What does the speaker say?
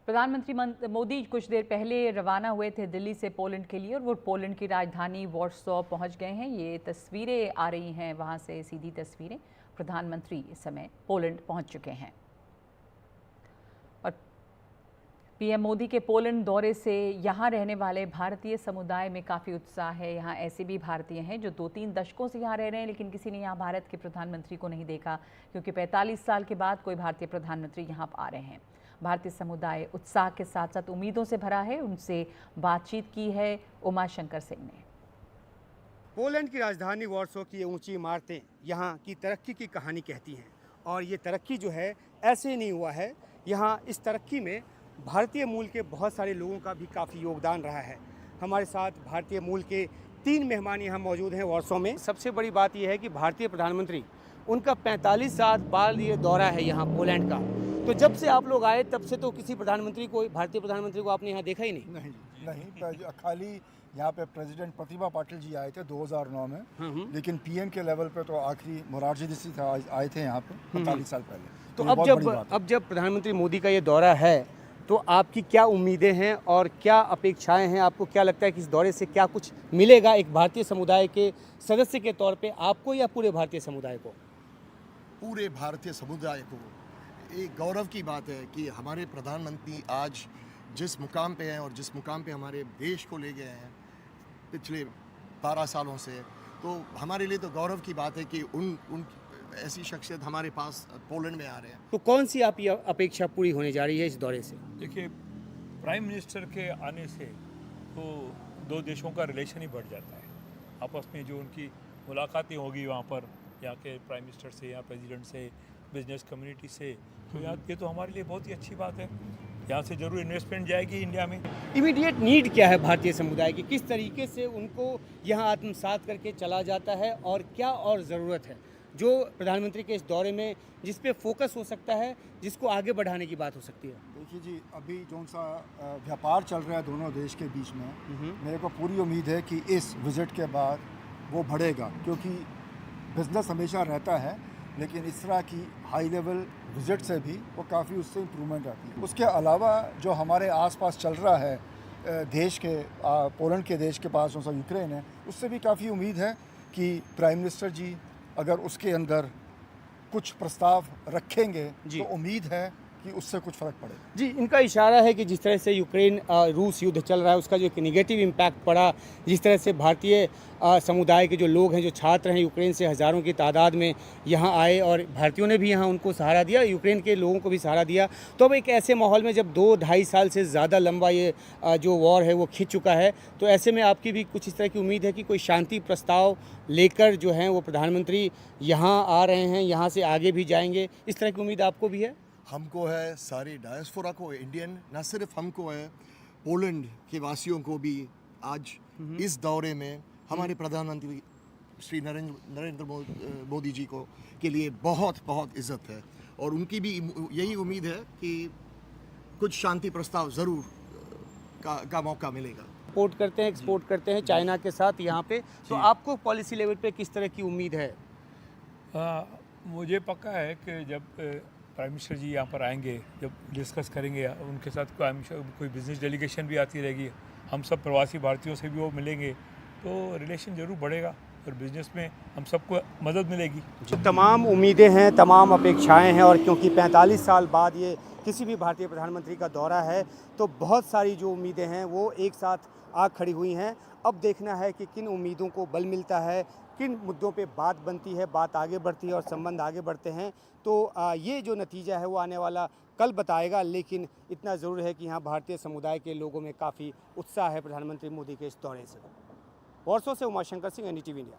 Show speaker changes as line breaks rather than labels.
प्रधानमंत्री मोदी कुछ देर पहले रवाना हुए थे दिल्ली से पोलैंड के लिए और वो पोलैंड की राजधानी वॉर्सो पहुंच गए हैं। ये तस्वीरें आ रही हैं वहां से, सीधी तस्वीरें। प्रधानमंत्री इस समय पोलैंड पहुंच चुके हैं और पीएम मोदी के पोलैंड दौरे से यहाँ रहने वाले भारतीय समुदाय में काफ़ी उत्साह है। यहाँ ऐसे भी भारतीय हैं जो 2-3 दशकों से यहाँ रह रहे हैं, लेकिन किसी ने यहाँ भारत के प्रधानमंत्री को नहीं देखा, क्योंकि 45 साल के बाद कोई भारतीय प्रधानमंत्री यहाँ आ रहे हैं। भारतीय समुदाय उत्साह के साथ साथ उम्मीदों से भरा है। उनसे बातचीत की है उमाशंकर सिंह ने।
पोलैंड की राजधानी वॉर्सो की ऊंची इमारतें यहाँ की तरक्की की कहानी कहती हैं, और ये तरक्की जो है ऐसे ही नहीं हुआ है। यहाँ इस तरक्की में भारतीय मूल के बहुत सारे लोगों का भी काफ़ी योगदान रहा है। हमारे साथ भारतीय मूल के 3 मेहमान यहाँ मौजूद हैं वॉर्सो में। सबसे बड़ी बात यह है कि भारतीय प्रधानमंत्री, उनका 45 साल बाद ये दौरा है यहाँ पोलैंड का। तो जब से आप लोग आए तब से तो किसी प्रधानमंत्री को, भारतीय प्रधानमंत्री को आपने यहाँ देखा ही नहीं?
नहीं, खाली यहाँ पे प्रेसिडेंट प्रतिभा पाटिल जी आए थे 2009 में, लेकिन पीएम के लेवल पे तो आखिरी मोरारजी देसाई था आए थे यहाँ पे 45 साल पहले।
तो अब जब प्रधानमंत्री मोदी का ये दौरा है तो आपकी क्या उम्मीदें हैं और क्या अपेक्षाएं हैं? आपको क्या लगता है कि इस दौरे से क्या कुछ मिलेगा एक भारतीय समुदाय के सदस्य के तौर पे आपको या पूरे भारतीय समुदाय को?
पूरे भारतीय समुदाय को एक गौरव की बात है कि हमारे प्रधानमंत्री आज जिस मुकाम पे हैं और जिस मुकाम पे हमारे देश को ले गए हैं पिछले 12 सालों से, तो हमारे लिए तो गौरव की बात है कि उन ऐसी शख्सियत हमारे पास पोलैंड में आ रहे हैं।
तो कौन सी आपकी अपेक्षा पूरी होने जा रही है इस दौरे से?
देखिए, प्राइम मिनिस्टर के आने से तो 2 देशों का रिलेशन ही बढ़ जाता है। आपस में जो उनकी मुलाकातें होगी वहाँ पर, यहाँ के प्राइम मिनिस्टर से या प्रेसिडेंट से, बिजनेस कम्युनिटी से, तो ये तो हमारे लिए बहुत ही अच्छी बात है। यहाँ से जरूर इन्वेस्टमेंट जाएगी इंडिया में।
इमीडिएट नीड क्या है भारतीय समुदाय की? किस तरीके से उनको यहाँ आत्मसात करके चला जाता है और क्या और ज़रूरत है जो प्रधानमंत्री के इस दौरे में जिस पे फोकस हो सकता है, जिसको आगे बढ़ाने की बात हो सकती है?
देखिए जी, अभी जो सा व्यापार चल रहा है दोनों देश के बीच में, मेरे को पूरी उम्मीद है कि इस विज़िट के बाद वो बढ़ेगा, क्योंकि बिजनेस हमेशा रहता है, लेकिन इस तरह की हाई लेवल विज़िट से भी वो काफ़ी उससे इम्प्रूवमेंट आती है। उसके अलावा जो हमारे आसपास चल रहा है देश के, पोलैंड के देश के पास जो सा यूक्रेन है, उससे भी काफ़ी उम्मीद है कि प्राइम मिनिस्टर जी अगर उसके अंदर कुछ प्रस्ताव रखेंगे तो उम्मीद है कि उससे कुछ फ़र्क पड़ेगा।
जी, इनका इशारा है कि जिस तरह से यूक्रेन रूस युद्ध चल रहा है उसका जो एक नेगेटिव इम्पैक्ट पड़ा, जिस तरह से भारतीय समुदाय के जो लोग हैं, जो छात्र हैं यूक्रेन से हज़ारों की तादाद में यहाँ आए और भारतीयों ने भी यहाँ उनको सहारा दिया, यूक्रेन के लोगों को भी सहारा दिया। तो अब एक ऐसे माहौल में जब 2-2.5 साल से ज़्यादा लंबा ये जो वॉर है वो खिंच चुका है, तो ऐसे में आपकी भी कुछ इस तरह की उम्मीद है कि कोई शांति प्रस्ताव लेकर जो हैं वो प्रधानमंत्री यहाँ आ रहे हैं, यहाँ से आगे भी जाएंगे, इस तरह की उम्मीद आपको भी है?
हमको है, सारे डायस्पोरा को, इंडियन, न सिर्फ हमको है, पोलैंड के वासियों को भी आज इस दौरे में हमारे प्रधानमंत्री श्री नरेंद्र मोदी जी को के लिए बहुत बहुत इज्जत है, और उनकी भी यही उम्मीद है कि कुछ शांति प्रस्ताव ज़रूर का मौका मिलेगा।
इंपोर्ट करते हैं, एक्सपोर्ट करते हैं चाइना के साथ यहाँ पे, तो आपको पॉलिसी लेवल पे किस तरह की उम्मीद है?
मुझे पक्का है कि जब प्राइम मिनिस्टर जी यहाँ पर आएंगे, जब डिस्कस करेंगे उनके साथ, कोई बिजनेस डेलीगेशन भी आती रहेगी, हम सब प्रवासी भारतीयों से भी वो मिलेंगे, तो रिलेशन ज़रूर बढ़ेगा और बिज़नेस में हम सबको मदद मिलेगी।
जो तमाम उम्मीदें हैं, तमाम अपेक्षाएं हैं, और क्योंकि 45 साल बाद ये किसी भी भारतीय प्रधानमंत्री का दौरा है, तो बहुत सारी जो उम्मीदें हैं वो एक साथ आ खड़ी हुई हैं। अब देखना है कि किन उम्मीदों को बल मिलता है, किन मुद्दों पे बात बनती है, बात आगे बढ़ती है और संबंध आगे बढ़ते हैं। तो ये जो नतीजा है वो आने वाला कल बताएगा, लेकिन इतना ज़रूर है कि यहाँ भारतीय समुदाय के लोगों में काफ़ी उत्साह है प्रधानमंत्री मोदी के इस दौरे से। वॉर्सो से उमाशंकर सिंह, NDTV इंडिया।